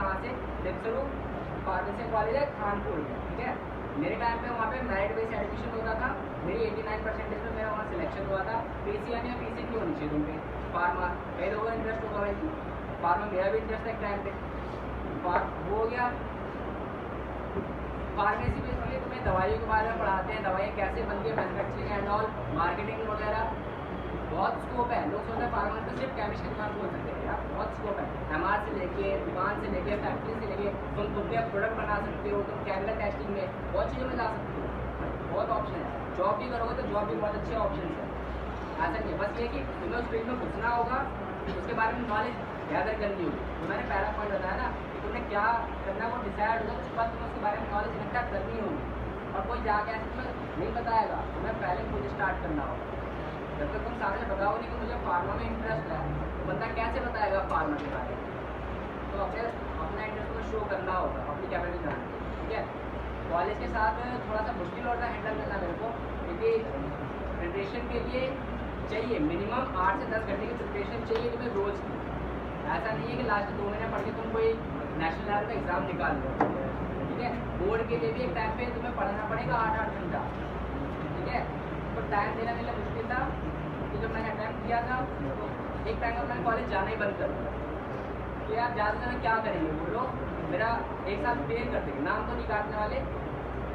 कहाँ से, देवसरू pharmacy college है कानपुर में, ठीक है। मेरे टाइम पे वहाँ पे मेरिट बेस्ड एडमिशन होता था, मेरी 89% में मेरा वहाँ सिलेक्शन हुआ था। पीसीएम या पीसीएम होनी चाहिए तुम पे, फार्मा कई लोगों का इंटरेस्ट होगा भाई, फार्मा मेरा भी इंटरेस्ट था एक टाइम पे, वो हो गया। फार्मेसी में इसलिए तुम्हें दवाइयों के बारे में पढ़ाते हैं, दवाइयाँ कैसे बनती है, मैन्युफैक्चरिंग एंड ऑल, मार्केटिंग वगैरह, बहुत स्कोप है। लोग सोचते हैं फार्मा में सिर्फ केमिस्ट की दुकान खोल सकते हैं, यार बहुत स्कोप है। एमआर से लेके दुकान से लेके फैक्ट्री से लेके तुम खुद भी प्रोडक्ट बना सकते हो, तुम केमिकल टेस्टिंग में बहुत चीज़ों में जा सकते हो, बहुत ऑप्शन है। जॉब भी करोगे तो जॉब भी बहुत अच्छे ऑप्शन है, ऐसा नहीं है। बस ये कि तुम्हें उस फील्ड में घुसना होगा, उसके बारे में नॉलेज गैदर करनी होगी। तो मैंने पहला पॉइंट बताया ना कि तुमने क्या करना है वो डिसाइड होगा, उसके बाद तुम्हें उसके बारे में नॉलेज इकट्ठा करनी होगी। और कोई जाके ऐसे तुम्हें नहीं बताएगा, तुम्हें पहले खुद स्टार्ट करना होगा। जब तक तुम सामने बताओ नहीं कि मुझे फार्मा में इंटरेस्ट है, तो बंदा कैसे बताएगा फार्मा के बारे में। तो अपना इंटरेस्ट को शो करना होगा, अपनी कैपेबिलिटी जान के, ठीक है। कॉलेज के साथ थोड़ा सा मुश्किल होता है हैंडल करना मेरे को, क्योंकि प्रिपरेशन के लिए चाहिए मिनिमम 8 से 10 घंटे की प्रिपरेशन चाहिए तुम्हें रोज़ की। ऐसा नहीं है कि लास्ट 2 महीने पढ़ के तुम कोई नेशनल लेवल का एग्ज़ाम निकाल लो, ठीक है। बोर्ड के लिए भी एक टाइम पे तुम्हें पढ़ना पड़ेगा 8-8 घंटा, ठीक है। तो टाइम देना मेरे लिए मुश्किल था, तो जब मैंने अटैम्प्ट किया था तो एक टाइम पर मैंने कॉलेज जाना ही बंद कर दिया कि यार ज़्यादा से ज़्यादा क्या करेंगे बोलो, मेरा एक साल फेल कर देंगे, नाम तो नहीं काटने वाले।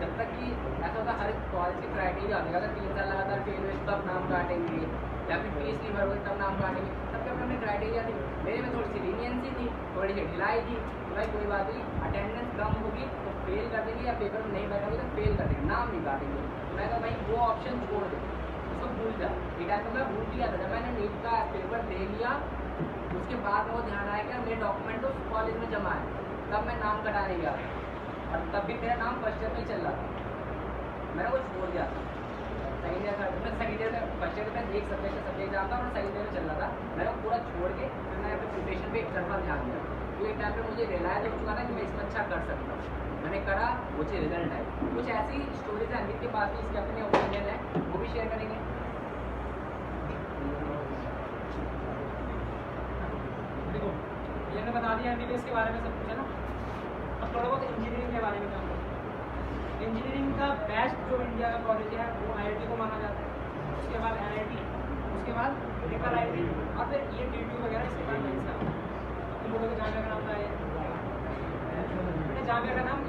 जब तक कि ऐसा होता हर कॉलेज की क्राइटेरिया होगा, अगर 3 साल लगातार फेल हुए तब नाम काटेंगे, या फिर फीस नहीं भरोगे तब नाम काटेंगे, सबके अपने अपने क्राइटेरिया थी। मेरे में थोड़ी सी लीनियंसी थी, थोड़ी सी ढिलाई थी, तो भाई कोई बात नहीं, अटेंडेंस कम होगी तो फेल कर देंगे, या पेपर में नहीं बैठोगे तो फेल कर देंगे, नाम नहीं काटेंगे। तो मैं कहा भाई वो ऑप्शन छोड़ दे, उसको भूल जा। एक टाइम पर मैं भूल गया था, जब मैंने नीट का पेपर दे लिया उसके बाद वो ध्यान आया कि मेरे डॉक्यूमेंट तो कॉलेज में जमा है, तब मैं नाम कटाने गया था, और तब भी मेरा नाम फर्स्ट ईयर में ही चल रहा था, मैंने वो छोड़ दिया था। सेकेंड ईयर था, मैं सेकेंड ईयर में फर्स्ट ईयर में एक सब्जेक्ट जानता और सेकेंड ईयर में चल रहा था, मैंने वो पूरा छोड़ के फिर मैंने अपनी प्रिपरेशन पे एक तरफा ध्यान दिया। तो एक टाइम पे मुझे रियलाइज हो चुका था कि मैं इसमें अच्छा कर सकता हूँ, मैंने करा, वो अच्छे रिजल्ट आए। कुछ ऐसी स्टोरीज है अमित के पास भी, इसके अपने ओपिनियन है, वो भी शेयर करेंगे। देखो ये मैंने बता दिया एमबीबीएस के बारे में सब कुछ है ना। अब थोड़ा बहुत इंजीनियरिंग के बारे में काम करते हैं। इंजीनियरिंग का बेस्ट जो इंडिया का कॉलेज है वो आईआईटी को माना जाता है, उसके बाद एनआईटी, उसके बाद ट्रिपल आईटी, और फिर ये टीयू वगैरह, इसके बाद नहीं सा तुम लोगों को जामिया का नाम था, मैंने जामिया का नाम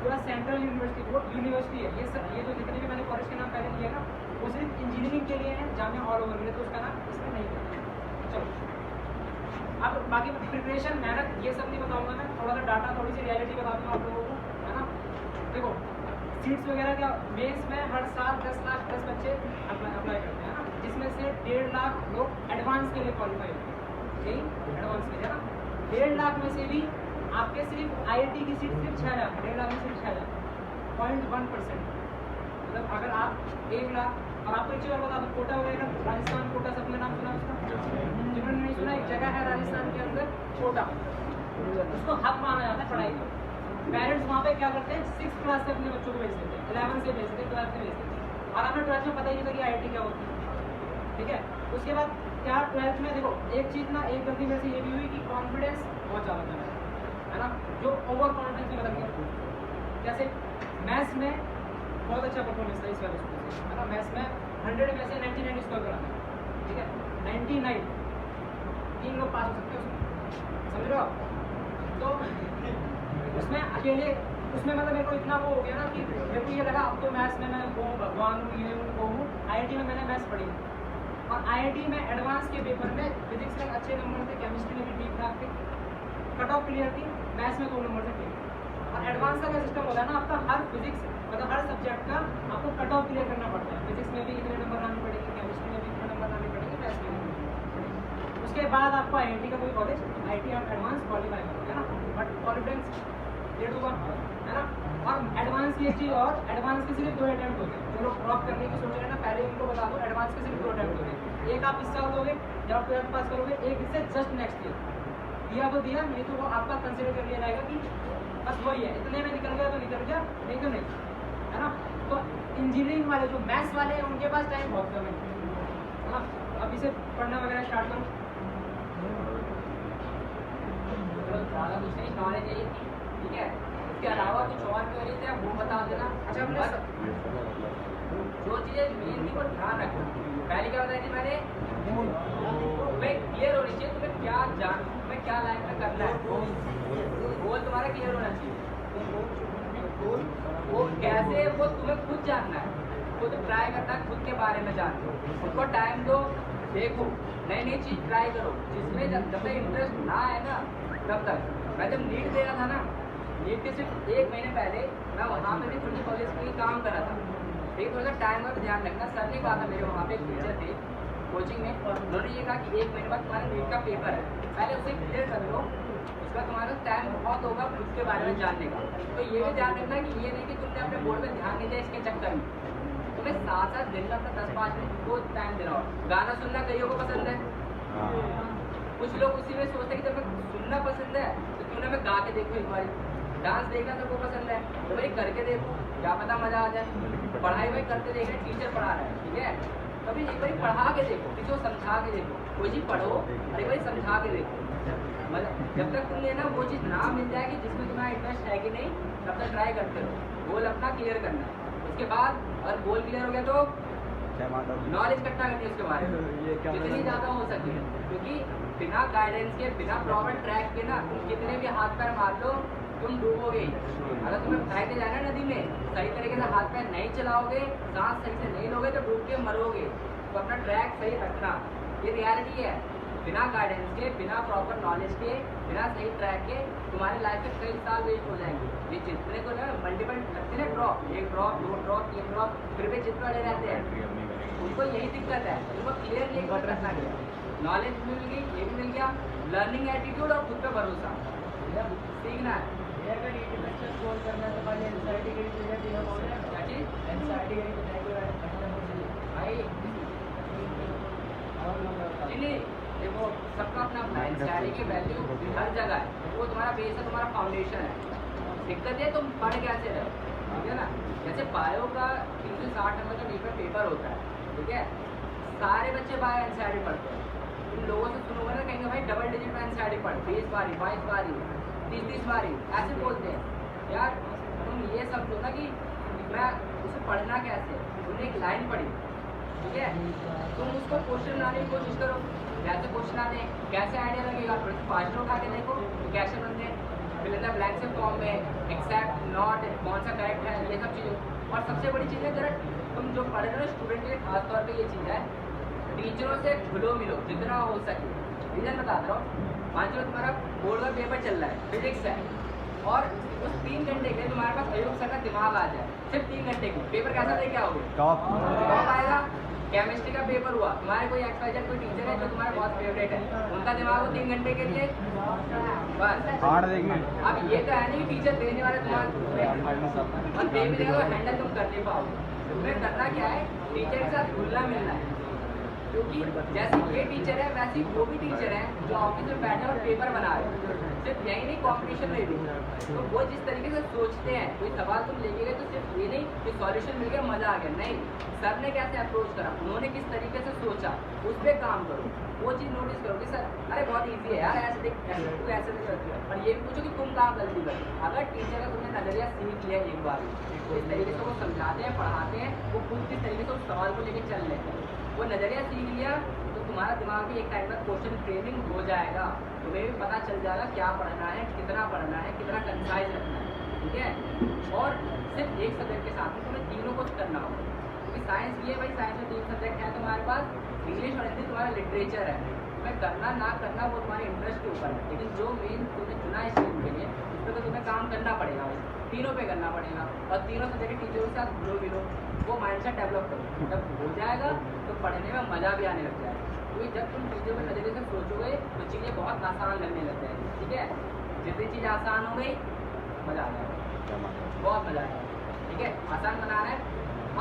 पूरा सेंट्रल यूनिवर्सिटी, वो यूनिवर्सिटी है। ये जो जितने भी मैंने कॉलेज के नाम पहले लिए ना वो सिर्फ इंजीनियरिंग के लिए है, जामिया ऑल ओवर में, तो उसका नाम इसमें नहीं है। चलो अब बाकी प्रिपरेशन, मेहनत, ये सब नहीं बताऊंगा मैं, थोड़ा सा डाटा, थोड़ी सी रियलिटी बता दूंगा आप लोगों को, है ना। देखो सीट्स वगैरह क्या, मेंस में हर साल 10 लाख 10 बच्चे अप्लाई करते हैं ना, जिसमें से 1.5 लाख लोग एडवांस के लिए क्वालिफाई होते हैं, यही एडवांस के लिए, है ना। 1.5 लाख में से भी आपके सिर्फ आईआईटी की सीट सिर्फ 6,000, 1.5 लाख में सिर्फ 6,000, 0.1%। मतलब अगर आप 1 लाख, और आपको एक चीज़ और बता दो, कोटा वगैरह, राजस्थान कोटा, सबने नाम सुना उसका? जिन्होंने नहीं सुना, एक जगह है राजस्थान के अंदर कोटा, उसको हक माना जाता है पढ़ाई का। पेरेंट्स वहाँ पे क्या करते हैं, 6th क्लास से अपने बच्चों को भेज देते हैं, 11 से भेज देते हैं, 12 से भेज देते हैं, और हमें 12th में पता ही नहीं था कि आईआईटी क्या होती है, ठीक है। उसके बाद क्या 12th में देखो एक चीज़ ना, एक गलती में से ये भी हुई कि कॉन्फिडेंस बहुत ज़्यादा है ना, जो ओवर कॉन्फिडेंस में बदल गया। जैसे मैथ्स में बहुत अच्छा परफॉर्मेंस था इस वाले स्कूल से, है ना। मैथ्स में 100 में से 99 स्कोर करा, ठीक है, 99, 3 लोग पास हो सकते हैं उसमें, समझ रहे हो आप। तो उसमें अकेले, उसमें मतलब मेरे को इतना वो हो गया ना कि मेरे को ये लगा अब तो मैथ्स में मैं वो भगवान हूँ, ये हूँ, वो हूँ। आईआईटी में मैंने मैथ्स पढ़ी, और आईआईटी में एडवांस के पेपर में फिजिक्स में अच्छे नंबर थे, केमिस्ट्री में भी ठीक ठाक थे, कट ऑफ क्लियर थी, मैथ्स में 2 नंबर से ठीक। और एडवांस का क्या सिस्टम होता है ना, आपका हर फिजिक्स मतलब हर सब्जेक्ट का आपको कट ऑफ क्लियर करना पड़ता है। फिजिक्स में भी इतने नंबर लाने पड़ेंगे, केमिस्ट्री में भी इतने नंबर लाने पड़ेंगे, मैथ्स में भी। उसके बाद आपको आईआईटी का कोई कॉलेज, आईआईटी आप एडवांस क्वालिफाई करोगे ना, बट कॉन्फिडेंस 1.5 है ना। और एडवांस की एक चीज़ और, एडवांस के सिर्फ 2 अटैम्प्ट होते हैं। जो लोग ड्रॉप करने की सोच रहे हैं ना, पहले उनको बता दो एडवांस के सिर्फ 2 अटैम्प्ट होते हैं। एक आप इस साल दोगे जब आप 12th पास करोगे, एक इससे जस्ट नेक्स्ट ईयर। दिया तो दिया, नहीं तो वो आपका कंसिडर कर लिया जाएगा कि बस वही है, इतने में निकल गया तो निकल गया, नहीं तो नहीं, है ना। तो इंजीनियरिंग वाले जो मैथ्स वाले हैं उनके पास टाइम बहुत कम है ना। अब इसे पढ़ना वगैरह स्टार्ट करो। चलो ज़्यादा कुछ नहीं, नॉलेज यही थी, ठीक है। इसके अलावा कुछ और क्वेरी थे आप वो बता देना। अच्छा, हमने बस जो चीज़ें मेन थी वो ध्यान रखना। पहले क्या बताई थी मैंने, तुम्हें क्लियर होनी चाहिए तुम्हें क्या तुम्हें क्या लाइफ में करना है, गोल तुम्हारा क्लियर होना चाहिए। वो कैसे, वो तुम्हें खुद जानना है, खुद ट्राई करना है, खुद के बारे में जानो, खुद को टाइम दो, देखो नई नई चीज़ ट्राई करो, जिसमें जब तक इंटरेस्ट ना आए ना तब तक। मैं जब नीट दे रहा था ना, नीट के सिर्फ 1 महीने पहले मैं वहाँ पे भी थोड़ी कॉलेज के लिए काम कर रहा था, ठीक। थोड़ा सा टाइम का भी ध्यान रखना। सर ने कहा था, मेरे वहाँ पे एक टीचर थे कोचिंग में, उन्होंने ये कहा कि 1 महीने बाद तुम्हारा नीट का पेपर है, पहले उसे क्लियर कर लो, उसका तुम्हारा टाइम बहुत होगा खुद के बारे में जानने का। तो ये भी ध्यान रखना कि ये नहीं कि तुमने अपने बोर्ड में ध्यान नहीं दिया इसके चक्कर में, तुम्हें साथ दिन में अपना 10-5 मिनट को टाइम देना हो। गाना सुनना कईयों को पसंद है, कुछ लोग उसी में सोचते हैं कि जब मैं सुनना पसंद है तो क्यों ना मैं गा के देखूँ एक बार। डांस देखना सबको पसंद है तो भाई करके देखो, क्या पता मजा आ जाए। पढ़ाई भाई करते देख रहे हैं, टीचर पढ़ा रहा है, ठीक है, कभी एक बार पढ़ा के देखो, किसी को समझा के देखो, कोई चीज़ पढ़ो और एक बार समझा के देखो। मतलब जब तक तुम्हें ना वो चीज़ ना मिल जाएगी जिसमें तुम्हारा इंटरेस्ट है कि नहीं, तब तक ट्राई करते रहो। गोल अपना क्लियर करना है, उसके बाद अगर गोल क्लियर हो गया तो नॉलेज इकट्ठा करनी है उसके बारे में जितनी ज़्यादा हो सके, क्योंकि बिना गाइडेंस के, बिना प्रॉपर ट्रैक के ना तुम कितने भी हाथ पैर मार लो तुम डूबोगे। अगर तुम्हें फेंकने जाना नदी में, सही तरीके से हाथ पैर नहीं चलाओगे, सांस सही से नहीं लोगे तो डूब के मरोगे। तो अपना ट्रैक सही रखना, ये रियलिटी है। बिना गाइडेंस के, बिना प्रॉपर नॉलेज के, बिना सही ट्रैक के तुम्हारी लाइफ में कई साल वेस्ट हो जाएंगे। ये जितने को ना मल्टीपल लगते हैं ड्रॉप, 1 ड्रॉप 2 ड्रॉप 3 ड्रॉप फिर भी चित्र वाले रहते हैं, उनको यही दिक्कत है, उनको क्लियरली एक बार रखना गया, नॉलेज मिल गई, ये भी मिल गया, लर्निंग एटीट्यूड और खुद पे भरोसा सीखना है। अगर स्कोर करना है तो पहले एनसीईआरटी की चीज़ें दिया बोल रहे हैं, क्या चीज़ एनसीईआरटी की भाई नहीं, देखो सबका अपना अपना एनसीईआरटी की वैल्यू हर जगह है, वो तुम्हारा बेस है, तुम्हारा फाउंडेशन है। दिक्कत है तुम पढ़ कैसे रहे, ठीक है ना। जैसे बायो का 360 नंबर का नीट में पेपर होता है, ठीक है, सारे बच्चे बायो एनसीईआरटी पढ़ते हैं। तुम लोगों से सुनोगे ना, कहेंगे भाई डबल डिजिट में एनसीईआरटी पढ़, 20 बारी 22 बारी 30 बारी ऐसे बोलते हैं। यार तुम ये समझो ना कि मैं उसे पढ़ना कैसे, तुमने एक लाइन पढ़ी, ठीक है, तुम उसको क्वेश्चन बनाने की कोशिश करो, कैसे क्वेश्चन आने, कैसे आइडिया लगेगा, थोड़े से फास्ट उठा के देखो तो कैसे बनते हैं, फिर लेता ब्लैंक से फॉर्म में एक्सेप्ट नॉट कौन सा करेक्ट है, ये सब चीज़ें। और सबसे बड़ी चीज़ है, अगर तुम जो पढ़ रहे हो स्टूडेंट के लिए खास तौर पे ये चीज़ है, टीचरों से घुलो मिलो जितना हो सके। रीज़न बताता हूँ, मान लो तुम्हारा बोर्ड का पेपर चल रहा है, फिजिक्स है, और उस 3 घंटे के तुम्हारे पास अयूब सर का दिमाग आ जाए, सिर्फ 3 घंटे की पेपर कैसा दे क्या होगे, टॉप आएगा। केमिस्ट्री का पेपर हुआ, तुम्हारे कोई एक्सपाइजर कोई टीचर है जो तुम्हारा बहुत फेवरेट है, उनका दिमाग हो 3 घंटे के लिए बस। अब ये तो है नहीं कि टीचर देने वाले दिमाग और दे भी देगा तो हैंडल तुम कर नहीं पाओगे। तुम्हें करना क्या है, टीचर के साथ घुलना मिलना है, क्योंकि जैसे ये टीचर है वैसे वो भी टीचर है जो ऑफिस में बैठे और पेपर बना रहे हैं, सिर्फ यही नहीं कॉम्पिटिशन में भी। तो वो जिस तरीके से सोचते हैं, कोई सवाल तुम लेके गए तो सिर्फ ये नहीं कि सॉल्यूशन मिल गया मज़ा आ गया, नहीं, सर ने कैसे अप्रोच करा, उन्होंने किस तरीके से सोचा, उस पर काम करो, वो चीज़ नोटिस करो कि सर अरे बहुत ईजी है यार, ऐसे देख तू ऐसे नहीं करती है, और ये भी पूछो कि तुम कहाँ गलती कर। अगर टीचर का तुमने नज़रिया सीख लिया एक बार, तो इस तरीके से वो समझाते हैं, पढ़ाते हैं, वो खुद किस तरीके से उस सवाल को लेकर चल लेते हैं, वो नज़रिया सीख लिया तो तुम्हारा दिमाग भी एक टाइम में क्वेश्चन ट्रेनिंग हो जाएगा, तुम्हें भी पता चल जाएगा क्या पढ़ना है, कितना कंसाइज रखना है, ठीक है। और सिर्फ एक सब्जेक्ट के साथ में तुम्हें तीनों कुछ करना होगा, क्योंकि साइंस ये भाई, साइंस में 3 सब्जेक्ट है तुम्हारे पास, इंग्लिश और हिंदी तुम्हारा लिटरेचर है, तुम्हें करना ना करना वो तुम्हारे इंटरेस्ट के ऊपर है, लेकिन जो मेन तुमने चुना है स्ट्रीम के लिए उस पर तो तुम्हें काम करना पड़ेगा, तीनों पे करना पड़ेगा, और तीनों सब्जेक्ट टीचरों के साथ जो भी लो वो माइंडसेट डेवलप करो, जब हो जाएगा तो पढ़ने में मज़ा भी आने लग जाएगा, क्योंकि जब तुम चीज़ों के नज़रिए से सोचोगे तो चीज़ें बहुत आसान लगने लग जाएगी, ठीक है। जितनी चीज़ आसान हो गई मज़ा आ जाएगा, बहुत मज़ा आएगा, ठीक है। आसान बनाना है,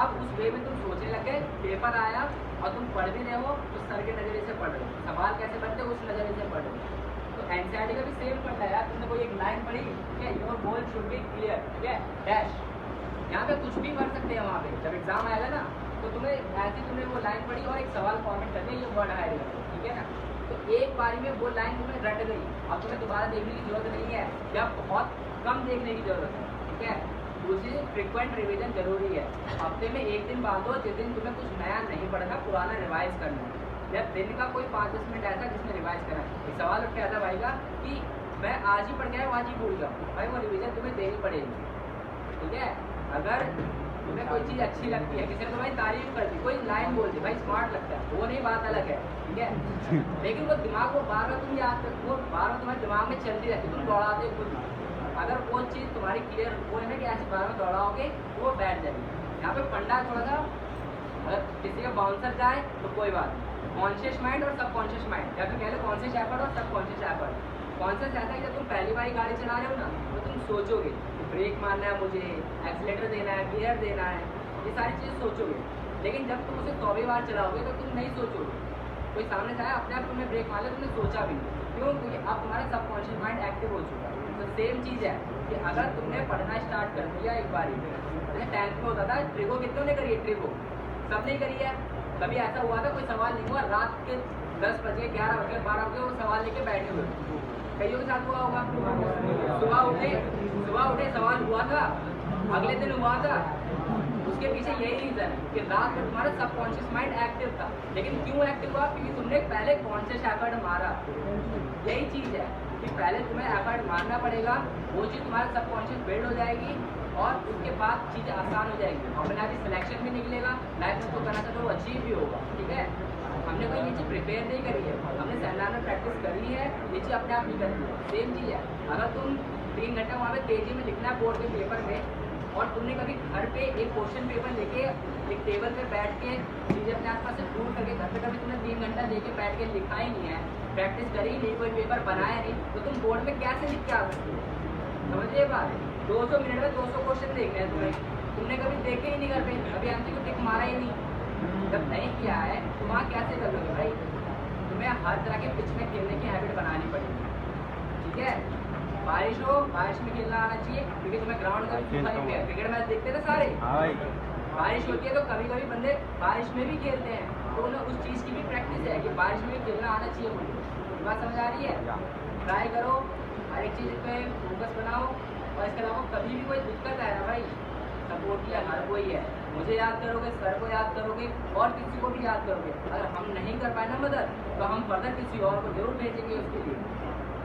अब उस वे में तुम सोचने लग गए, पेपर आया और तुम पढ़ भी रहे हो तो सर के नज़रिए से पढ़ रहे हो, सवाल कैसे बनते उस नज़रिए से पढ़ रहे हो। तो एनसीईआरटी का भी सेम पढ़ना है यार, तुमने कोई एक लाइन पढ़ी, ठीक है, your goal should be clear, ठीक है, डैश, यहाँ पे कुछ भी कर सकते हैं, वहाँ पे जब एग्जाम आएगा ना तो तुम्हें ऐसी तुमने वो लाइन पढ़ी और एक सवाल फॉर्मेट करके ये वर्ड हायर करो, ठीक है ना, तो एक बारी में वो लाइन तुम्हें रट गई, अब तुम्हें दोबारा देखने की जरूरत नहीं है या बहुत कम देखने की जरूरत है, ठीक है। दूसरी फ्रिक्वेंट रिवीजन जरूरी है। हफ्ते में एक दिन बांधो जिस दिन तुम्हें कुछ नया नहीं पढ़ना, पुराना रिवाइज करना है, या दिन का कोई 5-10 मिनट ऐसा जिसमें रिवाइज करना है। एक सवाल उठ के आता भाई का कि मैं आज ही पढ़ के आया, आज ही भूल जाऊँ, भाई वो रिवीजन तुम्हें देनी पड़ेगी, ठीक है। अगर तुम्हें कोई चीज़ अच्छी लगती है, किसी ने तुम्हारी तारीफ कर दी, कोई लाइन बोल दी, भाई स्मार्ट लगता है, वो नहीं बात अलग है, ठीक है। लेकिन वो दिमाग को बार बार तुम याद कर, वो बार बार तुम्हारे दिमाग में चलती रहती, तुम दौड़ाते खुद। अगर वो चीज़ तुम्हारी क्लियर वो है ना कि ऐसे बार बार दौड़ाओगे वो बैठ जाएगी। यहाँ पे फंडा थोड़ा सा, अगर किसी का बाउंसर जाए तो कोई बात नहीं, कॉन्शियस माइंड और सबकॉन्शियस माइंड, या फिर कह लो कॉन्शियस एफर्ट और सबकॉन्शियस एफर्ट। कॉन्शियस ऐसा है जब तुम पहली बार गाड़ी चला रहे हो ना, तो तुम सोचोगे ब्रेक मारना है मुझे, एक्सीलेटर देना है, गियर देना है, ये सारी चीज़ सोचोगे। लेकिन जब तुम उसे 100वीं बार चलाओगे तो तुम नहीं सोचोगे, कोई सामने से आया अपने आप तुमने ब्रेक मार लिया, तुमने सोचा भी नहीं, क्यों? क्योंकि अब तुम्हारा सबकॉन्शियस माइंड एक्टिव हो चुका है। तो सेम चीज़ है कि अगर तुमने पढ़ना स्टार्ट कर दिया एक बार, जैसे 10th में होता था, ट्रिगो कितनों ने करी है? ट्रिगो सब नहीं करी है। कभी ऐसा हुआ था कोई सवाल नहीं हुआ, रात के 10 बजे 11 बजे 12 बजे वो सवाल लेके बैठे हुए, कईयों के साथ हुआ होगा। सुबह उठे सवाल हुआ था, अगले दिन हुआ था। उसके पीछे यही रीज़न है कि रात में तुम्हारा सबकॉन्शियस माइंड एक्टिव था। लेकिन क्यों एक्टिव हुआ? क्योंकि तुमने पहले कॉन्शियस एफर्ट मारा। यही चीज़ है कि पहले तुम्हें एफर्ट मारना पड़ेगा, वो चीज़ तुम्हारा सबकॉन्शियस बिल्ड हो जाएगी और उसके बाद चीज़ें आसान हो जाएगी। अपने आप ही सिलेक्शन भी निकलेगा, लाइफ में तो करना चाहते वो अचीव भी होगा, ठीक है। हमने कोई ये चीज़ प्रिपेयर नहीं करी है, हमने सेमिनार में प्रैक्टिस करी है, ये चीज़ अपने आप नहीं करनी है। सेम चीज़ है, अगर तुम 3 घंटा वहाँ पे तेज़ी में लिखना है बोर्ड के पेपर में, और तुमने कभी घर पे एक क्वेश्चन पेपर लेके एक टेबल पे बैठ के चीज़ें अपने आसपास से दूर करके घर पे कभी तुमने 3 घंटा लेके बैठ के लिखा ही नहीं है, प्रैक्टिस करी ही नहीं, कोई पेपर बनाया नहीं, तो तुम बोर्ड में कैसे लिख के आ सकते हो? समझ ये बात? 200 मिनट में 200 क्वेश्चन देखने हैं तुम्हें, तुमने कभी देखे ही नहीं घर पे, कभी एमसीक्यू टिक मारा ही नहीं। जब नहीं किया है तो वहाँ कैसे कर लोगे भाई? तुम्हें हर तरह के पिच में खेलने की हैबिट बनानी पड़ेगी, ठीक है। बारिश हो, बारिश में खेलना आना चाहिए, क्योंकि तुम्हें ग्राउंड का क्रिकेट मैच देखते थे सारे। बारिश होती है तो कभी कभी बंदे बारिश में भी खेलते हैं, तो उन्हें उस चीज़ की भी प्रैक्टिस है कि बारिश में भी खेलना आना चाहिए मुझे। बात समझ आ रही है? ट्राई करो, हर एक चीज़ पे फोकस बनाओ, और इसके अलावा कभी भी कोई दिक्कत है ना भाई, सपोर्ट किया हर कोई है, मुझे याद करोगे, सर को याद करोगे और किसी को भी याद करोगे। अगर हम नहीं कर पाए ना मदद, तो हम फर्दर किसी और को जरूर भेजेंगे उसके लिए,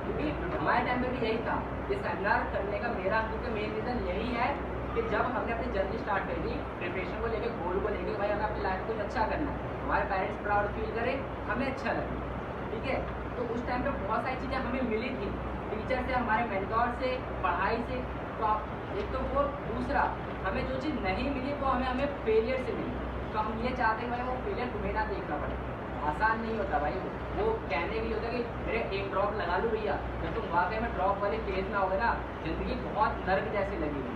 क्योंकि हमारे टाइम में भी यही था। ये सेमिनार करने का मेरा क्योंकि मेन रीज़न यही है कि जब हमने अपनी जर्नी स्टार्ट करी थी प्रिपरेशन को लेकर, गोल को लेकर, भाई हमें अपनी लाइफ को कुछ अच्छा करना है, हमारे पेरेंट्स प्राउड फील करें, हमें अच्छा लगे, ठीक है। तो उस टाइम पे बहुत सारी चीज़ें हमें मिली थी, टीचर से, हमारे मेंटोर से, पढ़ाई से। तो आप एक तो वो, दूसरा हमें जो चीज़ नहीं मिली वो हमें फेलियर से मिली, तो हम ये चाहते हैं भाई वो फेलियर तुम्हें ना देखना पड़े। आसान नहीं होता भाई, वो कहने भी होता है कि मेरे एक ड्रॉप लगा लो भैया, जब तुम वाकई में ड्रॉप वाले फेज में आओगे ना, ज़िंदगी बहुत नर्क जैसी लगेगी,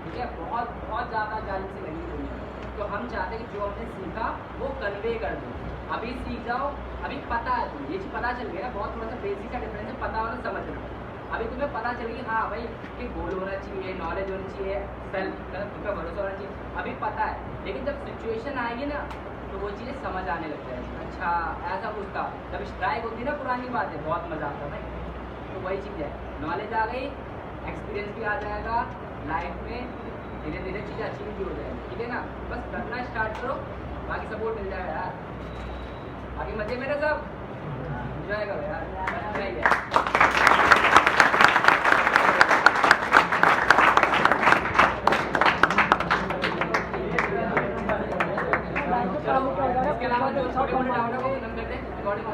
ठीक है, बहुत बहुत ज़्यादा जालिम से लगेगी दुनिया। तो हम चाहते हैं कि जो हमने सीखा वो कन्वे कर दो, अभी सीख जाओ, अभी पता है तुम्हें, ये चीज़ पता चल गया ना, बहुत थोड़ा सा बेसिक का डिफरेंस है पता और समझना। अभी तुम्हें पता चलेगी हाँ भाई कि गोल होना चाहिए, नॉलेज होनी चाहिए, सेल्फ तुम पर भरोसा होना चाहिए, अभी पता है। लेकिन जब सिचुएशन आएगी ना तो वो चीज़ें समझ आने लगता है, अच्छा ऐसा कुछ था। जब स्ट्राइक होती है ना, पुरानी बात है, बहुत मज़ा आता है भाई। तो वही चीज़ है, नॉलेज आ गई, एक्सपीरियंस भी आ जाएगा, लाइफ में धीरे धीरे चीज़ें अचीव भी हो जाएगी, ठीक है ना। बस करना स्टार्ट करो, बाकी सपोर्ट मिल जाएगा यार, बाकी मजे मेरे सब एंजॉय करो यार, सही है। इसके अलावा जो छोटे मोटे डाउट है वो खत्म करते हैं, रिकॉर्डिंग